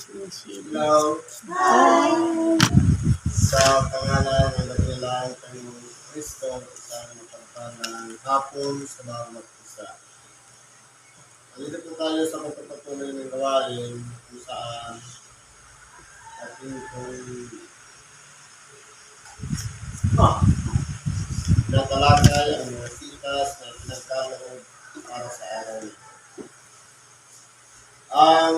Hello. Hi! Sa pangalan ng Dakilang Panginoong Kristo, isang mapagpalang hapon sa bawat isa. Nandito po tayo sa pagpapatuloy ng gawain kung saan ating kong natalakay ang mga sitas na pinagkaloob para sa araw. Ang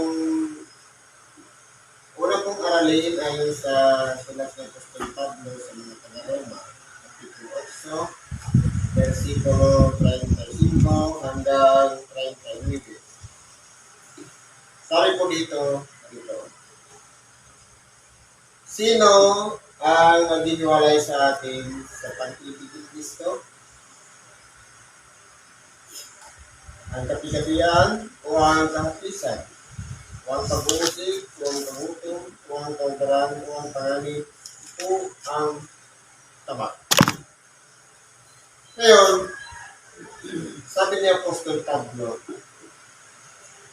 una pong aralin ayon sa sulat ng Apostol Pablo sa mga taga-Roma, Kapitulo 8, versikulo 35 hanggang 39. Sabi po dito, sino ang maghihiwalay sa atin sa pag-ibig ni Kristo? Ang kapigatian o ang kahapisan? O ang pag-uusig, o ang kagutom, o ang kaubaran, o ang panganib, o ang tama. Ngayon, sabi ni Apostol Pablo,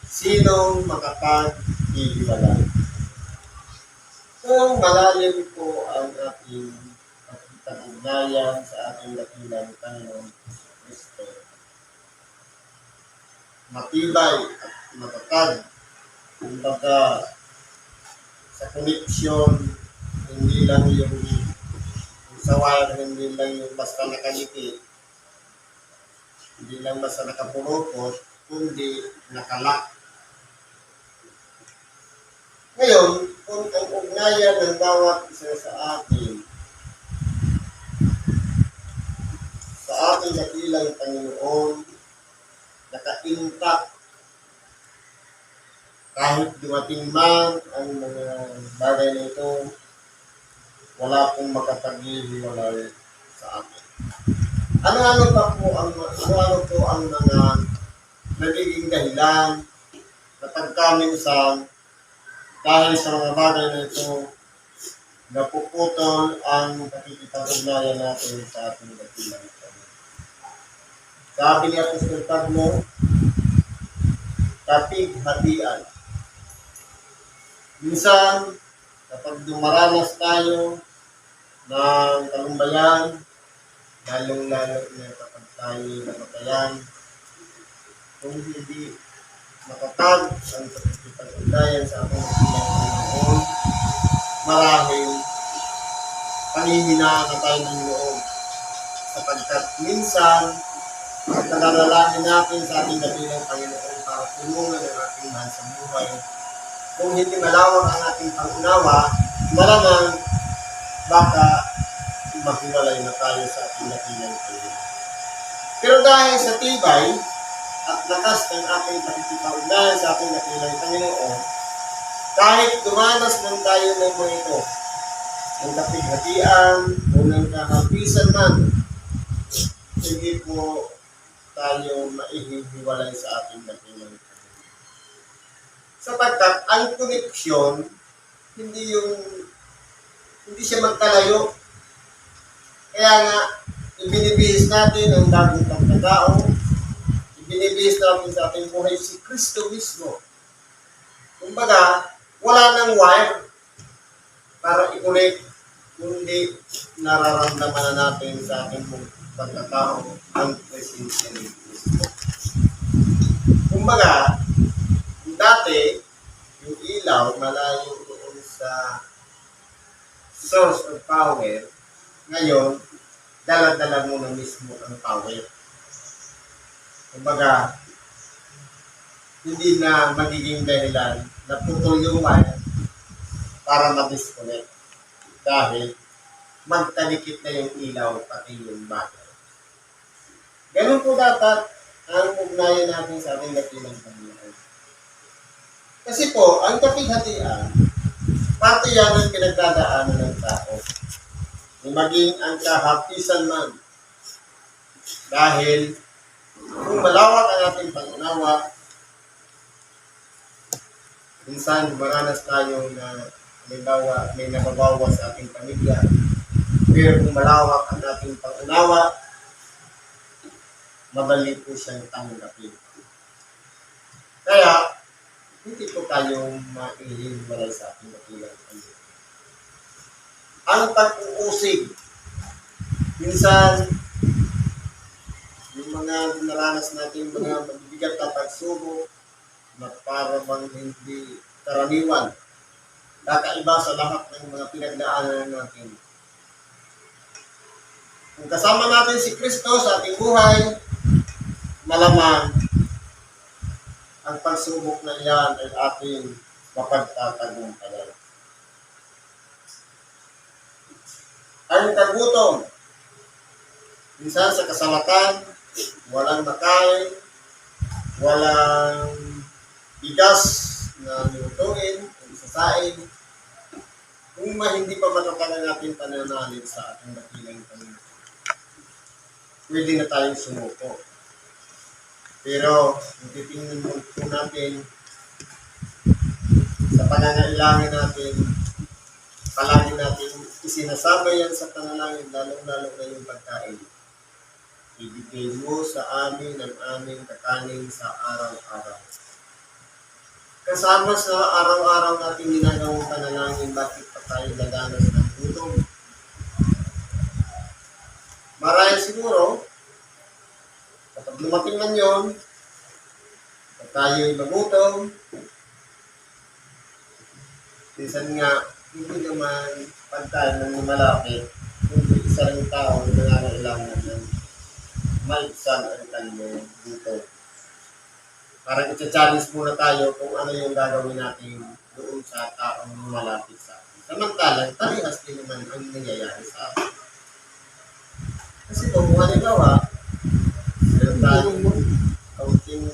sinong makapag-ihiwalay? Kung malalim po ang ating pag-ugnayan sa ating dakilang Panginoong Kristo, matibay at matatag, kumbaga sa koneksyon, hindi lang yung sawayan, hindi lang yung basta nakaliti, hindi lang basta nakapurupot, kundi nakalak. Ngayon, kung ang ugnayan ng bawat isa sa atin, sa ating dakilang Panginoon, naka-intact, kahit dumating man ang mga bagay nito, wala pong makapag-ihiwalay sa atin. Ano-ano po ang mga nagiging dahilan na pagkaminsan dahil sa mga bagay na ito, napuputol ang pakikipag-ugnayan natin sa ating dakilang Panginoon. Sabi ni Apostol Pablo, kapighatian. Minsan, kapag dumaranas tayo ng tagumpayan, lalong-lalo na kapag tayo namatayan, kung hindi matatag ang pagkikipag-ugnayan sa ating Panginoon, marahil panghihinaan na tayo ng loob. Sapagkat minsan, ang pag-aalalahin natin sa ating dakilang Panginoon para tulungan ang ating mahal sa buhay, kung hindi malawak ang ating pangunawa, malamang baka maghiwalay na tayo sa ating dakilang Panginoon. Pero dahil sa tibay at lakas ng ating pakikipag-ugnayan sa ating dakilang Panginoon, kahit dumanas ng tayo ng mga ito, ng kapighatian o ng kahapisan man, hindi po tayo maihihiwalay sa ating dakilang Panginoon. Sapagkat ang koneksyon, hindi siya magkalayo. Kaya nga, ibinibihis natin ang bagong pagkatao, ibinibihis natin sa ating buhay si Kristo mismo. Kumbaga, wala nang wire para i-connect, kundi nararamdaman na natin sa ating pagkatao ang presensya ni Kristo. Kumbaga, dati, yung ilaw malayo doon sa source of power, ngayon, dala-dala mo na mismo ang power. Kumbaga, hindi na magiging dahilan na putol yung wire para ma-disconnect. Dahil magtalikit na yung ilaw pati yung battery. Ganun po dapat ang ugnayan natin sa ating dakilang Panginoon. Kasi po, ang kapighatian, pati yan ang pinagdadaanan ng tao. Maging ang kahapisan man. Dahil kung malawak ang ating pangunawa, minsan maranas tayo na halimbawa may nababawa sa ating pamilya. Pero kung malawak ang ating pangunawa, madali po siyang tanggapin. Kaya, hindi po tayong maihiwalay sa ating dakilang Panginoon. Ang pag-uusig, minsan, yung mga naranas natin, mga mabibigat na pagsubok, na para bang hindi karaniwan, kakaiba sa lahat ng mga pinagdaanan natin. Kung kasama natin si Kristo sa ating buhay, malamang ang pagsubok na iyan ay ating mapagtatagumpayan. Ang kagutom, minsan sa kasalatan, walang makain, walang bigas na nilutuin, isasain, kung hindi pa matatagal natin pananalig sa ating dakilang Panginoon, pwede na tayong sumuko. Pero, kung titingnan mo po natin sa pangangailangan natin, palagi natin isinasama yan sa panalangin, lalong-lalo na yung pagkain. Ibigay mo sa amin ang aming kakanin sa araw-araw. Kasama sa araw-araw natin ginagawang panalangin, bakit pa tayo nadanas ng gutom? Marahil siguro, kapag lumating man yun, at tayo'y magutom, minsan nga, hindi naman pag tayo nang malapit, kung isang tao na nangangailangan ng maibsan ang kanyang gutom. Parang i-challenge muna tayo kung ano yung gagawin natin doon sa taong malapit sa atin. Samantalang, parehas din naman ang nangyayari sa atin. Kasi kung halimbawa, meron tayong kaunting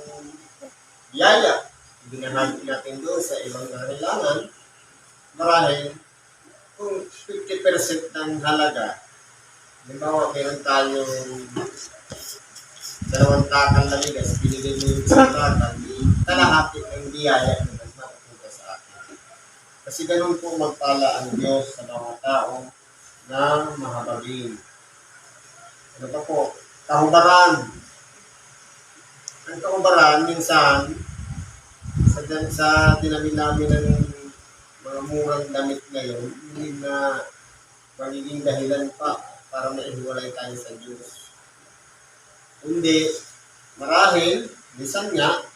biyaya, binahagi natin doon sa ibang kailangan, marahil kung 50% ng halaga, halimbawa meron tayong 2 takal na bigas, binigay mo yung 1 takal, kalahati ng biyaya na nagmatutuwa sa akin. Kasi ganun po magpala ang Diyos sa mga tao na mahabagin. Ano pa po? Kahubaran. Ang kahubaran, minsan, sa dinami-dami ng mga murang damit ngayon, hindi na magiging dahilan pa para maihiwalay tayo sa Diyos. Hindi, marahil, minsan nga,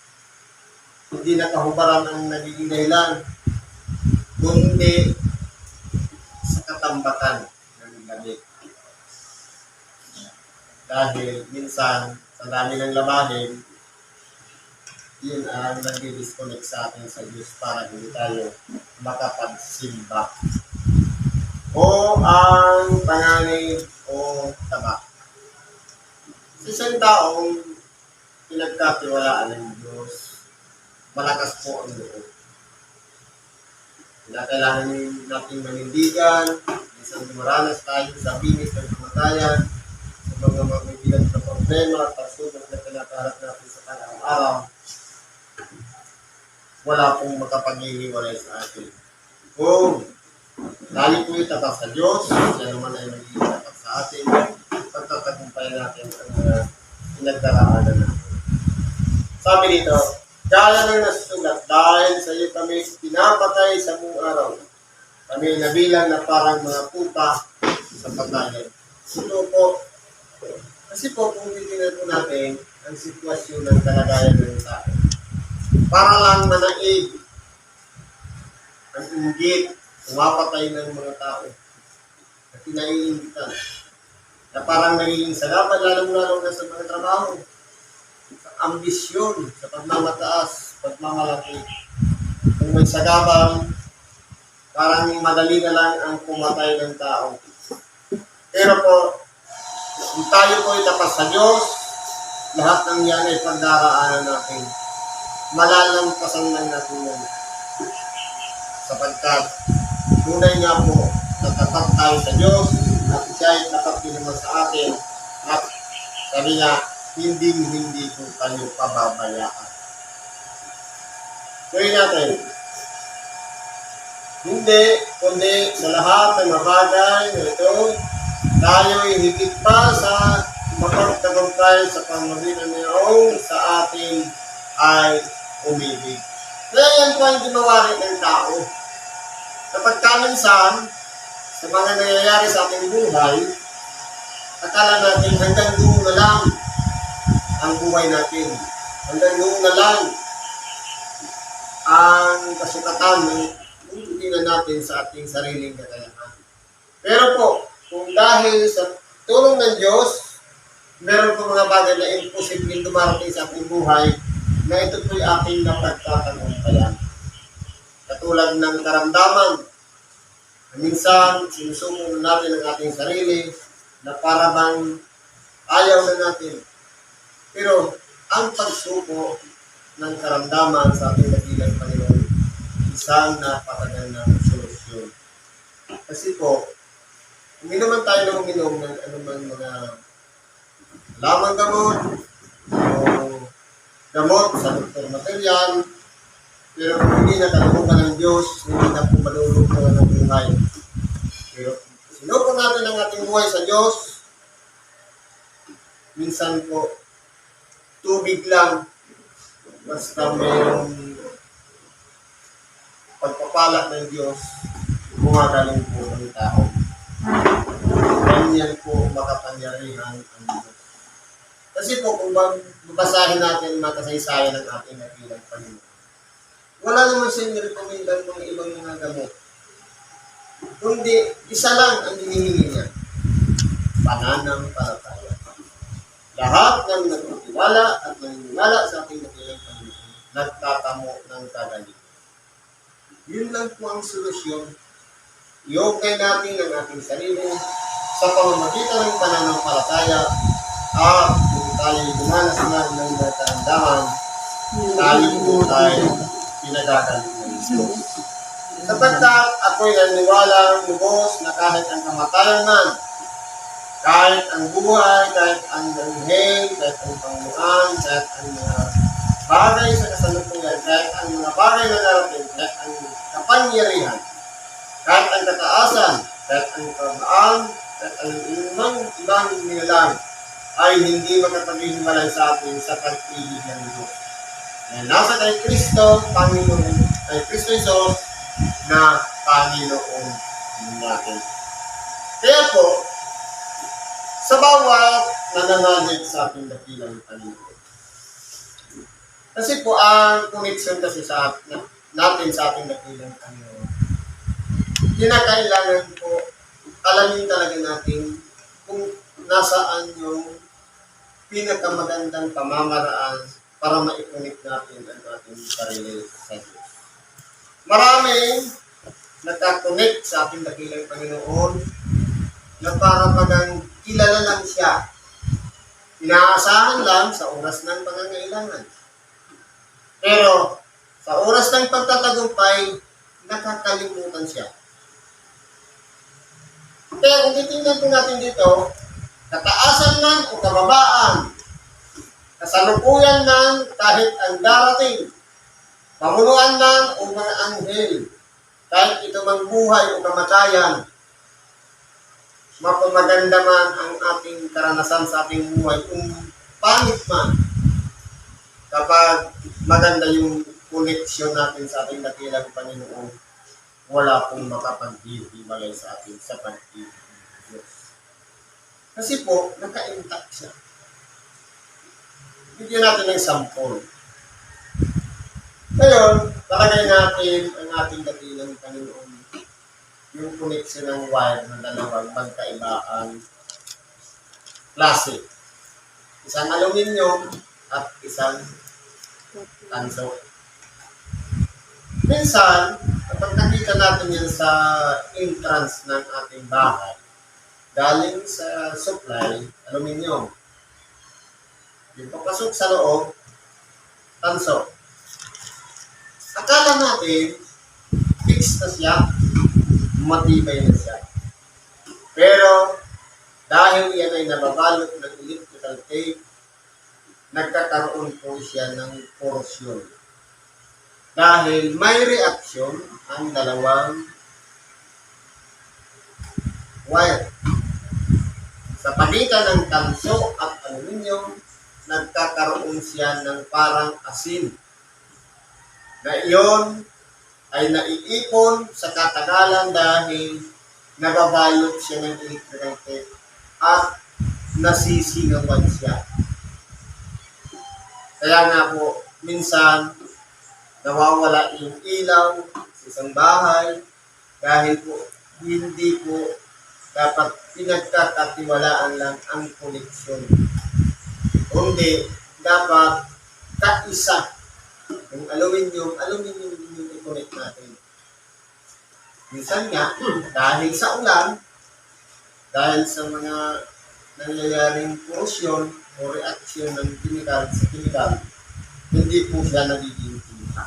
hindi na kahubaran ang nagiging dahilan, kundi sa katambatan ng damit. Dahil minsan, sa dami ng labahin, yun ang nag-disconnect sa atin sa Diyos para hindi tayo makapagsimba. O ang panganib o taba. Sa isang taong pinagkatiwalaan ng Diyos, malakas po ang loob. Kailangan natin manindigan, isang dumaranas tayo sa bingit ng kamatayan, sa mga mabibigat na problema at pagsubok na pinakaharap natin sa araw-araw, wala pong makapag-ihiwalay sa atin. Kung lalo po itapat sa Diyos, siya naman ay magiging tapat sa atin, pagtatagumpay natin ang pinagdaraanan natin. Sabi dito, gaya ng nasusulat, dahil sa iyo kami pinapatay sa buong araw. Kami nabilang na parang mga pupa sa pagkain. Ito po, kasi po kung titignan po natin ang sitwasyon ng kalagayan ng tao, para lang manaig ang inggit, umapatay ng mga tao at pinaiingitan na parang nagiging salamat, lalong-lalong na sa mga trabaho, sa ambisyon, sa pagmamataas, pagmamalaki. Kung may sagabang, parang madali na lang ang pumatay ng tao. Pero po, kung tayo po itapas sa Diyos, lahat ng yan ay pagdaraanan natin. Malalampasan lang natin yan. Sapagkat, tunay nga po, natapat tayo sa Diyos, at siya ay tapat din naman sa atin, at sabi nga, hindi po tayo pababayaan. Gawin natin. Hindi, kundi sa lahat ng mabagay na ito, tayo ay higit pa sa mapagtagumpay sa pamagitan niyong sa atin ay umibig. Kaya yan po ang ginawari ng tao. Kapag minsan, sa mga nangyayari sa ating buhay, akala natin hanggang doon na lang ang buhay natin. Hanggang doon na lang ang kasukatan ng tingnan natin sa ating sariling kakayahan. Pero po, kung dahil sa tulong ng Diyos, meron po mga bagay na imposibleng dumarating sa ating buhay na ito po'y ating napagtatagumpayan. Katulad ng karamdaman, minsan sinusuko natin ang ating sarili na para bang ayaw na natin. Pero ang pagsuko ng karamdaman sa ating dakilang Panginoon, isang napakagandang solusyon. Kasi po, uminom tayo ng uminom ng anumang mga lamang gamot o gamot sa doktor material, pero kung hindi nakalungkutan ng Diyos, hindi na po malulungkutan ng buhay. Pero sinuko natin ang ating buhay sa Diyos, minsan po, tubig lang, basta mayroong pagpapala ng Diyos, gumagaling po ng tao. Ganyan po makapangyarihan ang Diyos. Kasi po, kung babasahin natin mga kasaysayan ng ating nakilang Panginoon, wala naman siya nirekomendang mga ibang mga gamot. Kundi, isa lang ang hinihingi niya. Pananampalataya. Lahat ng nagtitiwala at naniniwala sa ating nakilang Panginoon, nagtatamo ng kagaling. Yun lang po ang solusyon. I-okay natin ang ating sarili sa pamamagitan ng pananampalataya at kung tayo dumanas na ng nataramdaman, tayo po tayo pinagagaling ng Diyos. Sapagkat ako'y naniwalang lubos na kahit ang kamatayan man, kahit ang buhay, kahit ang anghel, kahit ang Panginoon, kahit ang mga bagay sa kasalukuyan, kahit ang mga bagay na darating, kahit ang kapangyarihan, kahit ang kataasan, kahit ang kabaan, kahit ang ibang nilalang, ay hindi makapaghihiwalay sa atin sa pag-ibig ng Diyos. Na nasa kay Kristo, Panginoon, kay Kristo Isos, na Panginoon natin. Kaya po, sa bawat nananalig sa ating dakilang Panginoon. Kasi po, ang connection kasi sa natin sa ating dakilang Panginoon, kinakailangan po, alamin talaga natin kung nasaan yung pinakamagandang pamamaraan para ma-connect natin ang ating sarili sa Diyos. Maraming nagka-connect sa ating dakilang Panginoon na para pagang kilala lang siya. Inaasahan lang sa oras ng pangangailangan. Pero sa oras ng pagtatagumpay, nakakalimutan siya. Kaya kung titingnan po natin dito, kataasan man o kababaan, kasalukuyan man kahit ang darating, pamunuan man o mga anghel, kahit ito mang buhay o kamatayan, mapamaganda man ang ating karanasan sa ating buhay, kung pangit man, kapag maganda yung koneksyon natin sa ating dakilang Panginoon, wala pong makapaghihiwalay sa atin sa pag-ibig ng Diyos. Kasi po, naka-intact siya. Bigyan natin ng sample. Ngayon, talagay natin ang ating dakilang Panginoon, yung connection ng wire ng dalawang magkaibang klase. Isang aluminium at isang tanso. Minsan, kapag nakita natin yan sa entrance ng ating bahay, galing sa supply, aluminium. Yung papasok sa loob, tanso. Akala natin, fixed na siya, matibay na siya. Pero, dahil yan ay nababalot ng electrical tape, nagkakaroon po siya ng corrosion. Dahil may reaksyon ang dalawang wire. Sa pagitan ng tanso at aluminium, nagkakaroon siya ng parang asin. na iyon ay naiipon sa katagalan dahil nababalot siya ng electrical tape at nasisingawan siya. Kaya nga po, minsan nawawala yung ilaw sa isang bahay dahil po hindi po dapat pinagkakatiwalaan lang ang koneksyon. Kundi dapat kaisa. Yung aluminium yung i-connect natin. Minsan nga, dahil sa ulan, dahil sa mga nangyayaring korosyon o reaksyon ng chemical sa chemical, hindi po siya nagiging tinta.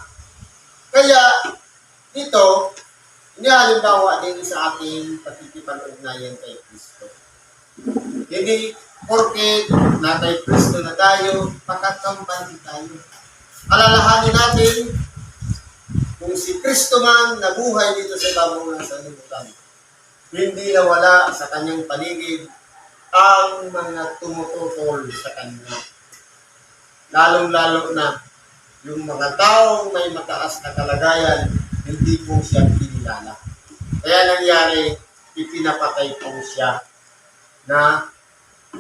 Kaya, dito, inihalimbawa din sa ating pagkikipag-ugnayan kay Kristo. Hindi porket na kay Kristo na tayo, pagkakampan tayo. Alalahanin natin kung si Kristo man nabuhay dito sa ibabaw ng sanlibutan, hindi nawala sa kanyang paligid ang mga tumututol sa kanya. Lalong-lalo na yung mga taong may mataas na kalagayan, hindi po siya kinilala. Kaya nangyari, ipinapatay po siya na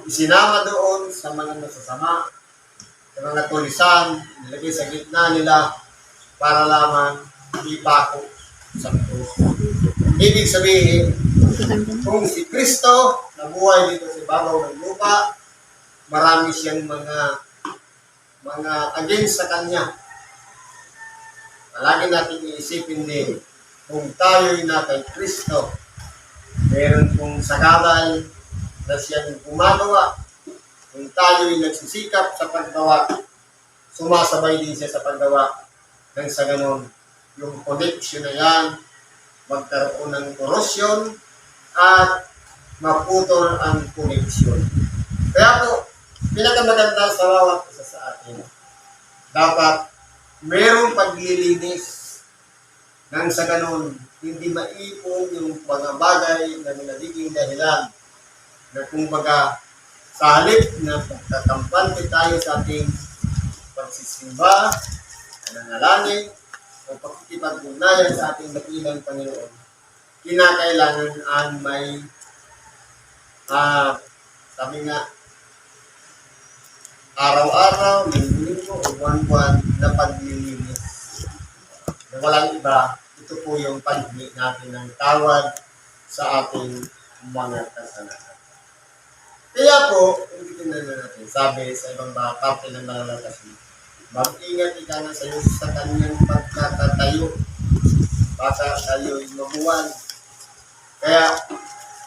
isinama doon sa mga masasama, sa mga tulisan, nilagay sa gitna nila para lamang ipako sa krus. Ibig sabihin, kung si Kristo nabuhay dito sa ibabaw ng lupa, marami siyang mga against sa kanya. Palagi natin iisipin din, kung tayo'y na kay Kristo, meron pong sagabal na siyang gumagawa. Kung tayo'y nagsisikap sa paggawa, sumasabay din siya sa paggawa. Nang sa ganon, yung connection na yan, magkaroon ng korosyon at maputol ang connection. Kaya po, pinakamaganda sa bawat isa sa atin, dapat merong paglilinis. Nang sa ganon, hindi maipon yung mga bagay na nagiging dahilan na kumbaga sa halip na pagkakampante tayo sa ating pagsisimba, pananalangin, o pagkikipag-ugnayan sa ating dakilang Panginoon, kinakailangan ang may sabi nga, araw-araw, linggo-linggo, o buwan-buwan na paglilinis. Na walang iba, ito po yung paghingi natin ng tawad sa ating mga kasalanan. Kaya po, hindi tingnan natin, sabi sa ibang parte ng malalakasin, mag-ingat ika na sa iyo sa kanyang pagkakatayo, baka tayo'y mabuwan. Kaya,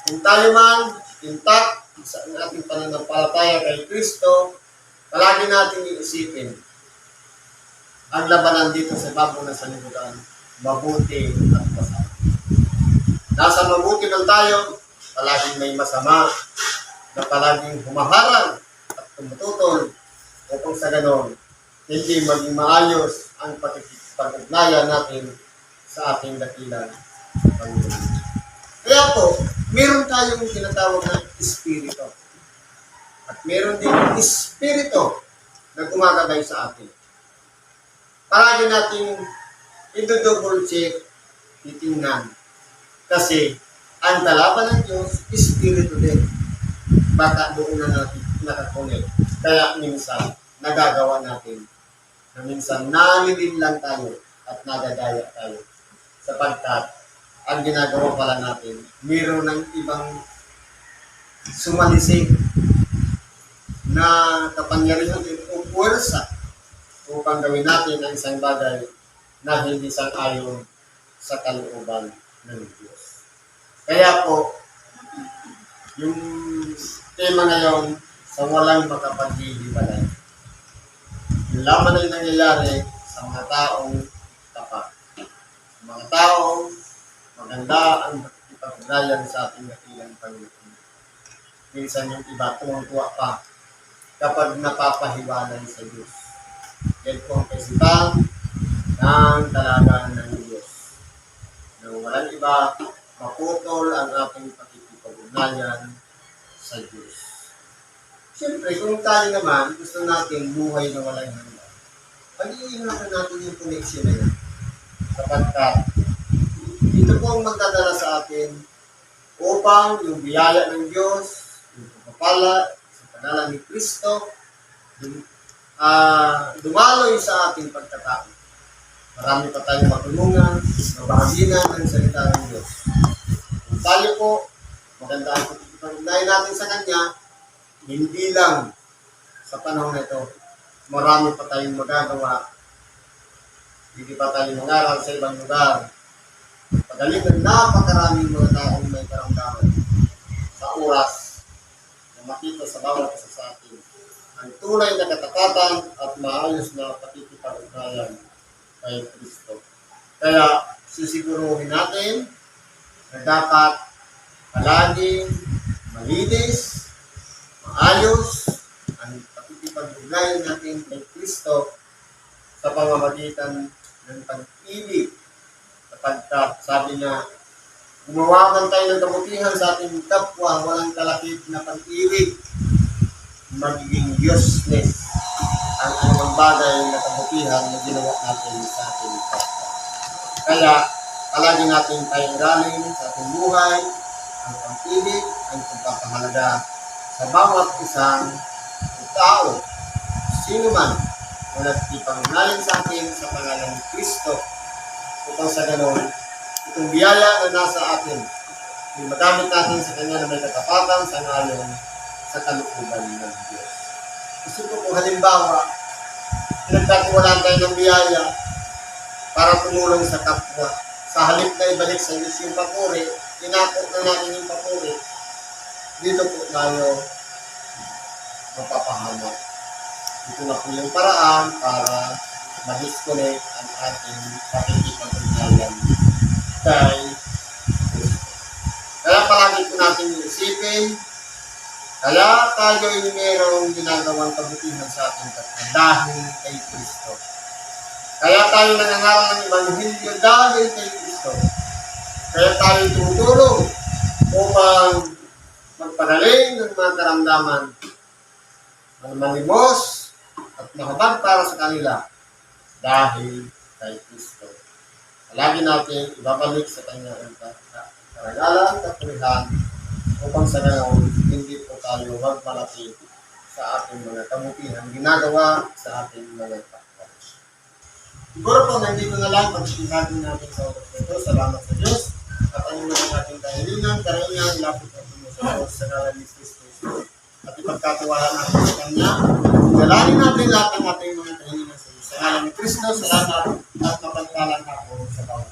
kung tayo man, intact sa ating pananampalataya kay Kristo, palagi natin iisipin, ang labanan dito sa bago na sanlibutan, mabuti at masama. Nasa mabuti man tayo, palaging may masama, na palaging humaharang at tumututol upang sa ganon, hindi maging maayos ang pag-ugnayan natin sa ating dakilang Panginoon. Kaya po, meron tayong tinatawag na espiritu. At meron din espiritu na gumagabay sa atin. Palagi natin i-double check, titingnan. Kasi ang kalaban ng Diyos, espiritu din. Baka doon na natin nakakunin. Kaya minsan, nagagawa natin na minsan nalilin lang tayo at nagadaya tayo. Sapagkat ang ginagawa pala natin, mayroon ng ibang sumalisig na kapangyarihan o puwersa upang gawin natin ang isang bagay na hindi sang-ayon sa kalooban ng Diyos. Kaya po, yung tema ngayon sa walang makapaghihiwalay. Yung laman ay nangyayari sa mga taong tapat. Mga taong maganda ang ipag-ugnayan sa ating dakilang Panginoon. Minsan yung iba tuwang-tuwa pa kapag napapahiwalay sa Diyos. Yan po ang kaisipan ng talaga ng Diyos. Na walang iba, maputol ang ating pakikipag-ugnayan sa Diyos. Siyempre, kung tayo naman, gusto natin buhay na walang hanggan. pag-iingatan natin yung connection na yun. Sapagkat ito po ang magdadala sa atin upang yung biyaya ng Diyos, yung pagpapala sa pangalan ni Kristo, dumaloy sa ating pagkatao. Marami pa tayong matulungan, mabahaginan ng salita ng Diyos. Kung tayo po, maganda ang pagkipag-ugnayan natin sa Kanya, hindi lang sa panahon na ito, marami pa tayong magagawa. Hindi pa tayo mangaral sa ibang lugar. Pagaling ng napakaraming mga taong may karamdaman sa oras na makita sa bawat isa sa atin ang tunay na katapatan at maayos na pakikipag-ugnayan kay Kristo. Kaya sisiguruhin natin na dapat palaging malinis, maayos ang pakikipag-ugnayan natin kay Kristo sa pamamagitan ng pag-ibig. Sapagkat sabi niya, gumawa man tayo ng kabutihan sa ating kapwa, walang kalakip na pag-ibig, magiging useless ang anumang bagay na kabutihan na ginawa natin sa ating kapwa. Kaya, palagi natin tayong galing sa ating buhay, ang pag-ibig, ang pagpapahalaga sa bawat isang tao, sino man, na nagpipangalain sa atin sa pangalan ni Kristo, upang sa ganon, itong biyaya na nasa atin, yung magamit natin sa Kanya na may katapatan sa ngayon sa kalukuban ng Diyos. Gusto ko kung halimbawa, pinagkatiwalaan tayo ng biyaya para tumulong sa kapwa. Sa halip na ibalik sa Diyos yung papuri, tinako na natin yung papuri, dito po tayo mapapahamak. Ito na po yung paraan para ma-disconnect ang ating pakikipag-ugnayan kay Kristo. Kaya palagi po natin isipin, kaya tayo ay mayroong ginagawang kabutihan sa ating kapwa dahil kay Kristo. Kaya tayo nangangaral ng Ebanghelyo dahil kay Kristo. Kaya tayo tumutulong upang magpagaling ng mga karamdaman, malimos, at mahabag para sa kanila dahil kay Kristo. Palagi natin ibabalik sa Kanya ang karagalan, kapurihan, upang sa ganon hindi po tayo magmalapit sa ating mga kabutihan ginagawa sa ating mga kapwa. Siguro po, nandito na lang pag-sinabi natin sa oras ito. Salamat sa Diyos at ano naman ating kahilingan, karangyaan, lapit at sa Diyos sa ngalan ni Kristo. At ipagkatiwala natin sa Kanya. Dalangin natin lahat ng ating mga kahilingan sa Diyos. Sa ngalan ni Kristo, salamat at mapagpalang ako sa bawat.